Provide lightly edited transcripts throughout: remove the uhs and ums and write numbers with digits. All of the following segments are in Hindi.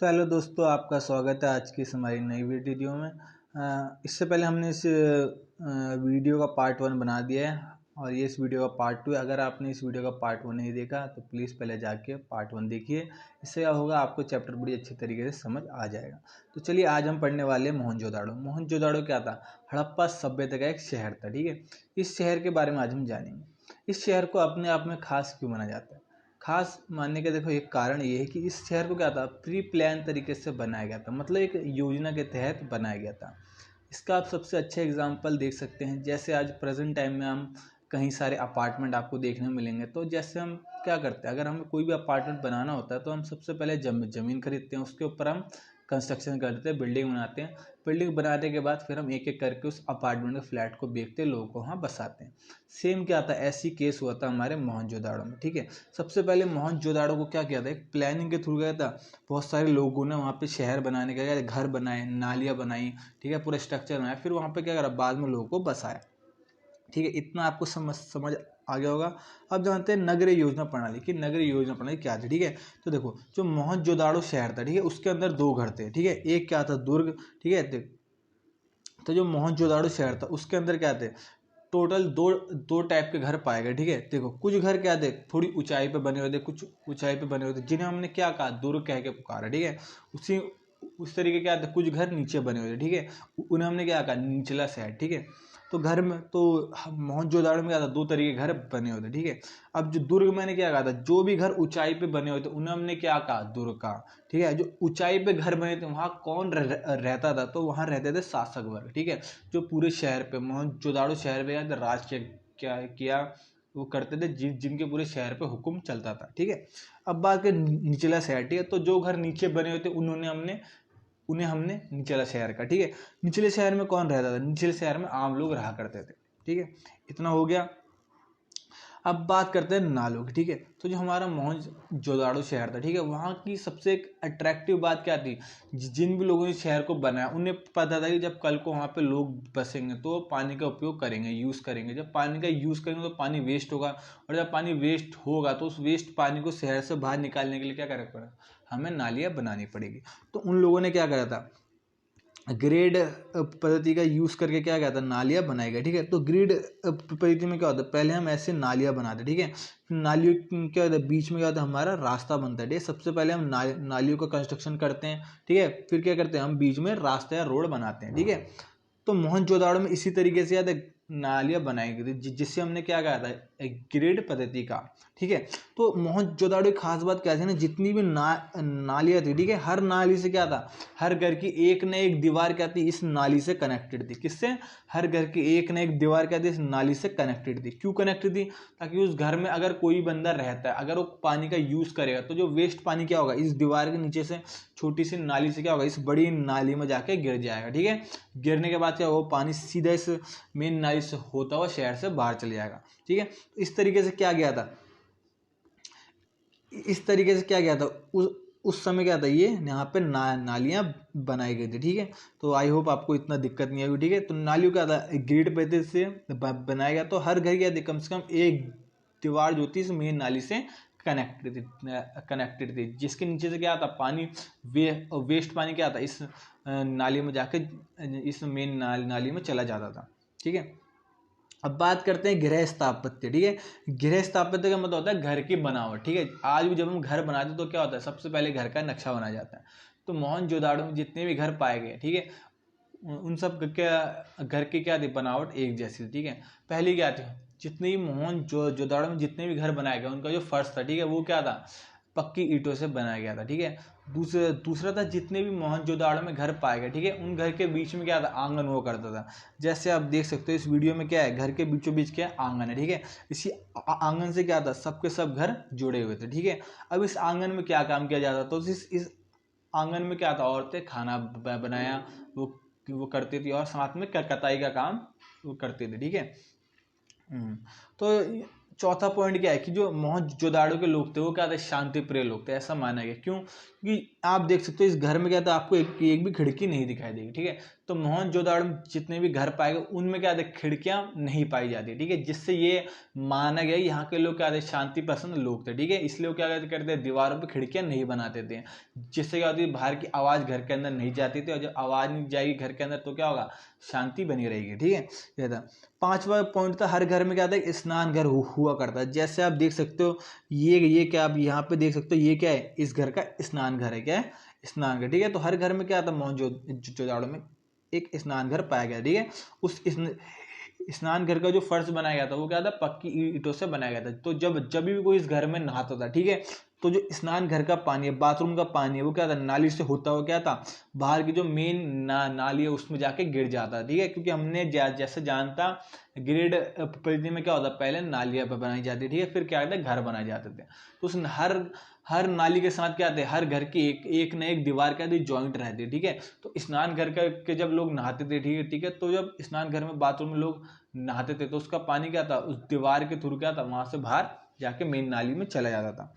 तो हेलो दोस्तों, आपका स्वागत है आज की इस हमारी नई वीडियो में। इससे पहले हमने इस वीडियो का पार्ट 1 बना दिया है और ये इस वीडियो का पार्ट 2 है। अगर आपने इस वीडियो का पार्ट 1 नहीं देखा तो प्लीज़ पहले जाके पार्ट 1 देखिए। इससे क्या होगा, आपको चैप्टर बड़ी अच्छी तरीके से समझ आ जाएगा। तो चलिए, आज हम पढ़ने वाले हैं मोहनजोदाड़ो। मोहनजोदाड़ो क्या था? हड़प्पा सभ्यता का एक शहर था। ठीक है, इस शहर के बारे में आज हम जानेंगे। इस शहर को अपने आप में खास क्यों माना जाता है? खास मानने का देखो एक कारण ये है कि इस शहर को क्या था, प्री प्लान तरीके से बनाया गया था, मतलब एक योजना के तहत बनाया गया था। इसका आप सबसे अच्छा एग्जांपल देख सकते हैं। जैसे आज प्रेजेंट टाइम में हम कहीं सारे अपार्टमेंट आपको देखने मिलेंगे। तो जैसे हम क्या करते हैं, अगर हमें कोई भी अपार्टमेंट बनाना होता है तो हम सबसे पहले ज़मीन खरीदते हैं, उसके ऊपर हम कंस्ट्रक्शन करते हैं, बिल्डिंग बनाते हैं। बिल्डिंग बनाने के बाद फिर हम एक एक करके उस अपार्टमेंट के फ्लैट को बेचते, लोगों को वहाँ बसाते हैं। सेम क्या था, ऐसी केस हुआ था हमारे मोहनजोदाड़ो में। ठीक है, सबसे पहले मोहनजोदाड़ो को क्या किया था, एक प्लानिंग के थ्रू गया था। बहुत सारे लोगों ने वहाँ पे शहर बनाने का गया, घर बनाए, नालियाँ बनाई, ठीक है, पूरा स्ट्रक्चर बनाया, फिर वहाँ पे क्या करा, बाद में लोगों को बसाया। ठीक है, इतना आपको समझ आ गया होगा। अब जानते हैं नगरीय योजना प्रणाली की। नगरीय योजना प्रणाली क्या थी? ठीक है, तो देखो, जो मोहनजोदाड़ो शहर था, ठीक है, उसके अंदर 2 घर थे। ठीक है, एक क्या था, दुर्ग। ठीक है, तो जो मोहनजोदाड़ो शहर था उसके अंदर क्या थे, टोटल दो टाइप के घर पाए गए। ठीक है, देखो, कुछ घर क्या थे, थोड़ी ऊंचाई पे बने हुए थे, कुछ ऊंचाई पे बने हुए थे, जिन्हें हमने क्या कहा, दुर्ग कह के पुकारा। ठीक है, उस तरीके क्या थे, कुछ घर नीचे बने हुए थे। ठीक है, उन्हें हमने क्या कहा, निचला शहर। ठीक है, तो घर में तो मोहनजोदाड़ो में क्या था, 2 तरीके के घर बने हुए थे। ठीक है, अब जो दुर्ग मैंने क्या कहा था, जो भी घर ऊंचाई पे बने हुए थे उन्हें हमने क्या कहा, दुर्ग कहा। ठीक है, जो ऊंचाई पे घर बने थे वहां कौन रहता था, तो वहां रहते थे शासक वर्ग। ठीक है, जो पूरे शहर पे, मोहनजोदाड़ो शहर पे राज किया वो करते थे, जिनके पूरे शहर पे हुक्म चलता था। ठीक है, अब बात करें निचला शहर। ठीक है, तो जो घर नीचे बने हुए थे उन्हें हमने निचला शहर का। ठीक है, निचले शहर में कौन रहता था, निचले शहर में आम लोग रहा करते थे। ठीक है, इतना हो गया। अब बात करते हैं नालों की। ठीक है, तो जो हमारा मोहनजोदाड़ो शहर था, ठीक है, वहाँ की सबसे एक अट्रैक्टिव बात क्या थी, जिन भी लोगों ने शहर को बनाया उन्हें पता था कि जब कल को वहाँ पे लोग बसेंगे तो पानी का उपयोग करेंगे, यूज़ करेंगे। जब पानी का यूज़ करेंगे तो पानी वेस्ट होगा, और जब पानी वेस्ट होगा तो उस वेस्ट पानी को शहर से बाहर निकालने के लिए क्या करना पड़ेगा, हमें नालियाँ बनानी पड़ेगी। तो उन लोगों ने क्या करा था, ग्रेड पद्धति का यूज़ करके क्या कहता है, नालियाँ बनाई गई। ठीक है, तो ग्रिड पद्धति में क्या होता है, पहले हम ऐसे नालियाँ बनाते। ठीक है, नालियों क्या होता है, बीच में क्या होता है, हमारा रास्ता बनता है। ठीक है, सबसे पहले हम नालियों का कंस्ट्रक्शन करते हैं। ठीक है, फिर क्या करते हैं, हम बीच में रास्ता या रोड बनाते हैं। ठीक है, तो मोहनजोदाड़ो में इसी तरीके से याद है नालियाँ बनाई गई थी, जिससे हमने क्या कहा था, एक ग्रिड पद्धति का। ठीक है, तो मोहनजोदाड़ो की खास बात क्या थी ना, जितनी भी नालियाँ थी, ठीक है, हर नाली से क्या था, हर घर की एक न एक दीवार क्या थी, इस नाली से कनेक्टेड थी। किससे? हर घर की एक न एक दीवार क्या थी, इस नाली से कनेक्टेड थी। क्यों कनेक्टेड थी? ताकि उस घर में अगर कोई बंदा रहता है, अगर वो पानी का यूज करेगा तो जो वेस्ट पानी क्या होगा, इस दीवार के नीचे से छोटी सी नाली से क्या होगा, इस बड़ी नाली में जाके गिर जाएगा। ठीक है, गिरने के बाद क्या होगा, पानी सीधा इस मेन नाली से होता हुआ शहर से बाहर चले जाएगा। ठीक है, इस तरीके से क्या गया था, इस तरीके से क्या गया था, उस समय क्या था, ये यहाँ पे नालियाँ बनाई गई थी। ठीक है, तो आई होप आपको इतना दिक्कत नहीं आएगी। ठीक है, तो नालियों क्या था, ग्रिड पद्धति से बनाया गया, तो हर घर क्या थी, कम से कम एक दीवार जो थी इस मेन नाली से कनेक्टेड थी, जिसके नीचे से क्या था, पानी वेस्ट पानी क्या था, इस नाली में जाके इस मेन नाली में चला जाता था। ठीक है, अब बात करते हैं गृह स्थापत्य। ठीक है, गृह स्थापत्य का मतलब होता है घर की बनावट। ठीक है, आज भी जब हम घर बनाते हैं तो क्या होता है, सबसे पहले घर का नक्शा बनाया जाता है। तो मोहनजोदाड़ो में जितने भी घर पाए गए, ठीक है, उन सब घर की क्या थी, बनावट एक जैसी थी। ठीक है, पहली क्या थी, जितने भी मोहनजोदाड़ो में जितने भी घर बनाए गए उनका जो फर्श था, ठीक है, वो क्या था, पक्की ईंटों से बनाया गया था। ठीक है, दूसरा था, जितने भी मोहनजोदाड़ो में घर पाए गए, ठीक है, उन घर के बीच में क्या था, आंगन हुआ करता था। जैसे आप देख सकते हो इस वीडियो में क्या है, घर के बीचों बीच क्या है, आंगन है। ठीक है, इसी आंगन से क्या था, सबके सब घर जुड़े हुए थे। ठीक है, अब इस आंगन में क्या काम किया जाता था, तो इस आंगन में क्या था, औरतें खाना बनाया वो करती थी, और साथ में कताई का काम वो करती थी। ठीक है, तो चौथा पॉइंट क्या है कि जो मोहनजोदाड़ो के लोग थे वो क्या थे, शांति प्रिय लोग थे, ऐसा माना गया। क्यों? क्योंकि आप देख सकते हो इस घर में क्या था, आपको एक भी खिड़की नहीं दिखाई देगी, ठीक है। तो मोहनजोदड़ो में जितने भी घर पाए गए उनमें क्या थे, खिड़कियां नहीं पाई जाती, ठीक है, जिससे ये माना गया यहाँ के लोग क्या थे, शांति पसंद लोग थे, ठीक है। इसलिए वो क्या करते थे, दीवारों पर खिड़कियां नहीं बनाते थे, जिससे क्या होती, बाहर की आवाज घर के अंदर नहीं जाती थी, और जब आवाज नहीं जाएगी घर के अंदर तो क्या होगा, शांति बनी रहेगी, ठीक है। ये था 5वां पॉइंट था, हर घर में क्या था, स्नान घर हुआ करता है। जैसे आप देख सकते हो ये क्या आप यहाँ पे देख सकते हो, ये क्या है, इस घर का स्नान घर है, क्या है, स्नान घर, ठीक है। तो हर घर में क्या था, मोहनजोदड़ो में एक स्नान घर पाया गया, ठीक है। उस स्नान घर का जो फर्श बनाया गया था वो क्या था, पक्की ईंटों से बनाया गया था। तो जब भी कोई इस घर में नहाता था, ठीक है, तो जो स्नान घर का पानी है, बाथरूम का पानी है, वो क्या था, नाली से होता हुआ क्या था, बाहर की जो मेन नाली है उसमें जाके गिर जाता, ठीक है। क्योंकि हमने जैसे जानता ग्रेड पद्धति में क्या होता, पहले नालियां बनाई जाती, ठीक है, फिर क्या होता है, घर बनाए जाते थे। तो उस हर नाली के साथ क्या थे, हर घर की एक न एक दीवार क्या थी, जॉइंट रहती, ठीक है। तो स्नान घर के जब लोग नहाते थे, ठीक है, तो जब स्नान घर में बाथरूम में लोग नहाते थे तो उसका पानी क्या था, उस दीवार के थ्रू क्या था, वहां से बाहर जाके मेन नाली में चला जाता था।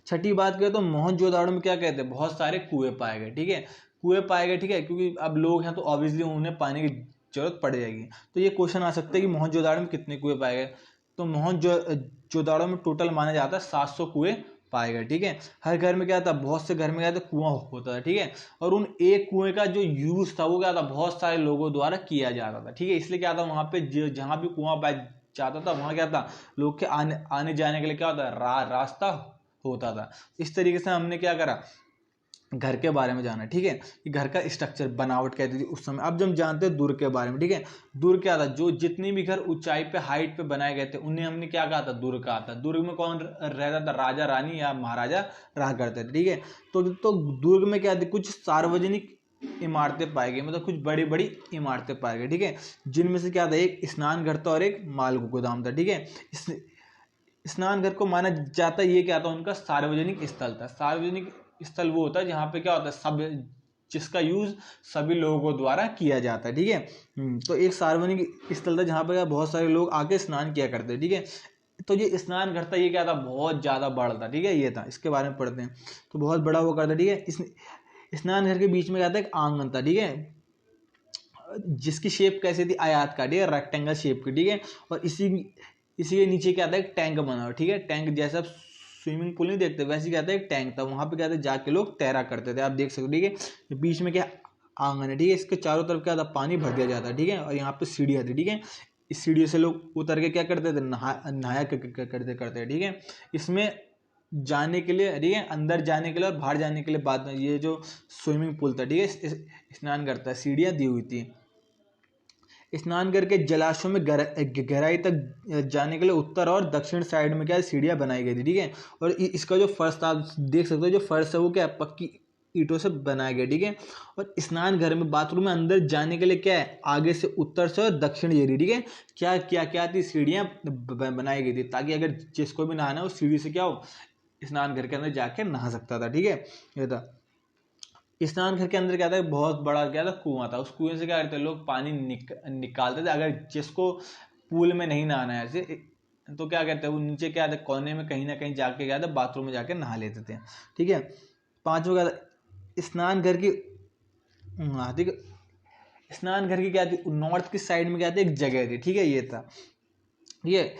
छठी बात करें तो मोहनजोदड़ो में क्या कहते हैं, बहुत सारे कुएं पाए गए, ठीक है, कुएं पाए गए, ठीक है, क्योंकि अब लोग हैं तो ऑब्वियसली उन्हें पानी की जरूरत पड़ जाएगी। तो ये क्वेश्चन आ सकता है कि मोहनजोदड़ो में कितने कुएं पाए गए। तो मोहनजोदड़ो में टोटल माना जाता है 700 कुएं पाए गए, ठीक है। हर घर में क्या था, बहुत से घर में क्या था, कुआं होता था, ठीक है। और उन एक कुएं का जो यूज था वो क्या था, बहुत सारे लोगों द्वारा किया जाता था, ठीक है। इसलिए क्या था, वहां पे जहां भी कुआं पाया जाता था वहां क्या था, लोग के आने जाने के लिए क्या होता, रास्ता होता था। इस तरीके से हमने क्या करा, घर के बारे में जाना, ठीक है, कि घर का स्ट्रक्चर बनावट कहती थी उस समय। अब जब जानते हैं दुर्ग के बारे में, ठीक है, दुर्ग क्या था, जो जितनी भी घर ऊंचाई पे हाइट पे बनाए गए थे उन्हें हमने क्या कहा था, दुर्ग कहा था। दुर्ग में कौन रहता था, राजा रानी या महाराजा रहा करते थे, ठीक है। तो दुर्ग में क्या थी, कुछ सार्वजनिक इमारतें पाई गई, मतलब कुछ बड़ी बड़ी इमारतें पाई गई, ठीक है, जिनमें से क्या था, एक स्नान घर था और एक माल गोदाम था, ठीक है। स्नान घर को माना जाता है, ये क्या था, उनका सार्वजनिक स्थल था। सार्वजनिक स्थल वो होता है जहाँ पे क्या होता है, सब जिसका यूज सभी लोगों द्वारा किया जाता है, ठीक है। तो एक सार्वजनिक स्थल था जहाँ पे बहुत सारे लोग आके स्नान किया करते हैं, ठीक है। तो ये स्नान घर था, ये क्या था, बहुत ज्यादा बड़ा था, ठीक है, ये था, इसके बारे में पढ़ते हैं। तो बहुत बड़ा वो करता, ठीक है। इस स्नान घर के बीच में क्या था, एक आंगन था, ठीक है, जिसकी शेप कैसी थी, आयताकार, ठीक है, रेक्टेंगल शेप की, ठीक है। और इसी के नीचे क्या था, एक टैंक बना हुआ, ठीक है, टैंक जैसा स्विमिंग पूल नहीं देखते वैसे क्या था, एक टैंक था, वहां पे क्या था, जाके लोग तैरा करते थे, आप देख सकते हो, ठीक है। बीच में क्या आंगन है, ठीक है, इसके चारों तरफ क्या था, पानी भर दिया जाता है, ठीक है। और यहाँ पे सीढ़ियाँ थी, ठीक है, इस सीढ़ियों से लोग उतर के क्या करते थे, नहाया करते, ठीक है। इसमें जाने के लिए, ठीक है, अंदर जाने के लिए और बाहर जाने के लिए बाद में ये जो स्विमिंग पूल था, ठीक है, स्नान करता है, सीढ़ियाँ दी हुई थी। स्नान करके जलाशयों में गहराई तक जाने के लिए उत्तर और दक्षिण साइड में क्या सीढ़ियाँ बनाई गई थी, ठीक है। और इसका जो फर्श था आप देख सकते हो, जो फर्श है वो क्या है, पक्की ईंटों से बनाया गया, ठीक है। और स्नान घर में बाथरूम में अंदर जाने के लिए क्या है, आगे से उत्तर से और दक्षिण ये, ठीक है, क्या थी, सीढ़ियाँ बनाई गई थी, ताकि अगर जिसको भी नहाना हो सीढ़ी से क्या हो, स्नान घर के अंदर जाके नहा सकता था, ठीक है, ये था। स्नान घर के अंदर क्या था, बहुत बड़ा क्या था, कुआं था। उस कुएं से क्या करते लोग पानी निकालते थे, अगर जिसको पूल में नहीं नहाना है ऐसे, तो क्या कहते हैं, वो नीचे क्या था, कोने में कहीं ना कहीं जाके क्या था, बाथरूम में जाके नहा लेते थे, ठीक है। 5वां क्या था, स्नान घर की, हाँ ठीक है, स्नान घर की क्या थी, नॉर्थ की साइड में क्या थी, एक जगह थी, ठीक है, ये था, ये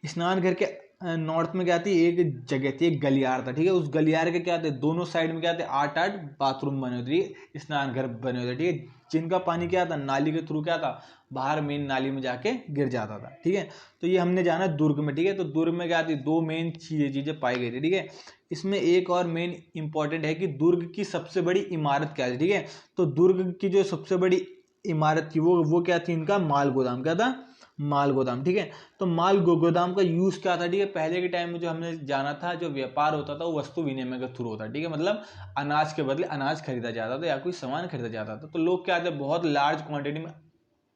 स्नान घर के नॉर्थ में क्या थी, एक जगह थी, एक गलियार था, ठीक है। उस गलियार के क्या थे, दोनों साइड में क्या थे, 8 बाथरूम बने होते, स्नान घर बने होते, ठीक है, जिनका पानी क्या था, नाली के थ्रू क्या था, बाहर मेन नाली में जाके गिर जाता था, ठीक है। तो ये हमने जाना दुर्ग में, ठीक है। तो दुर्ग में क्या थी, 2 मेन चीजें पाई गई थी, ठीक है। इसमें एक और मेन इंपॉर्टेंट है कि दुर्ग की सबसे बड़ी इमारत क्या थी, ठीक है। तो दुर्ग की जो सबसे बड़ी इमारत थी वो क्या थी, इनका माल गोदाम, क्या था, माल गोदाम, ठीक है। तो माल गोदाम का यूज क्या था, ठीक है, पहले के टाइम में जो हमने जाना था, जो व्यापार होता था वो वस्तु विनिमय के थ्रू होता, ठीक है, मतलब अनाज के बदले अनाज खरीदा जाता था या कोई सामान खरीदा जाता था। तो लोग क्या थे, बहुत लार्ज क्वांटिटी में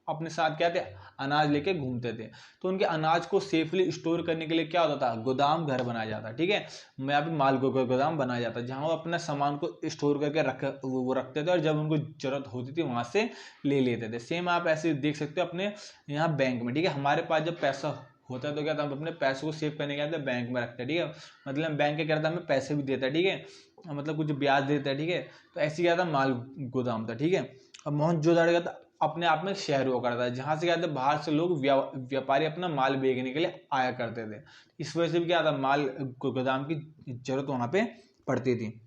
अपने साथ क्या थे, अनाज लेके घूमते थे। तो उनके अनाज को सेफली स्टोर करने के लिए क्या होता था, गोदाम घर बनाया जाता, ठीक है, यहाँ पे माल गोदाम बनाया जाता, जहां वो अपने सामान को स्टोर करके वो रखते थे, और जब उनको जरूरत होती थी वहां से ले लेते थे। सेम आप ऐसे देख सकते हो अपने यहाँ बैंक में, ठीक है, हमारे पास जब पैसा होता है तो क्या था, हम अपने पैसों को सेव करने के लिए बैंक में रखते हैं, ठीक है, मतलब बैंक क्या करता है, हमें पैसे भी देता है, ठीक है। मतलब कुछ ब्याज देता है, ठीक है। तो ऐसे क्या था, माल गोदाम था, ठीक है। अब मोहनजोदड़ो क्या था, अपने आप में एक शहर हुआ करता है, जहाँ से क्या था, बाहर से लोग व्यापारी अपना माल बेचने के लिए आया करते थे। इस वजह से भी क्या था, माल गोदाम की जरूरत वहाँ पे पड़ती थी।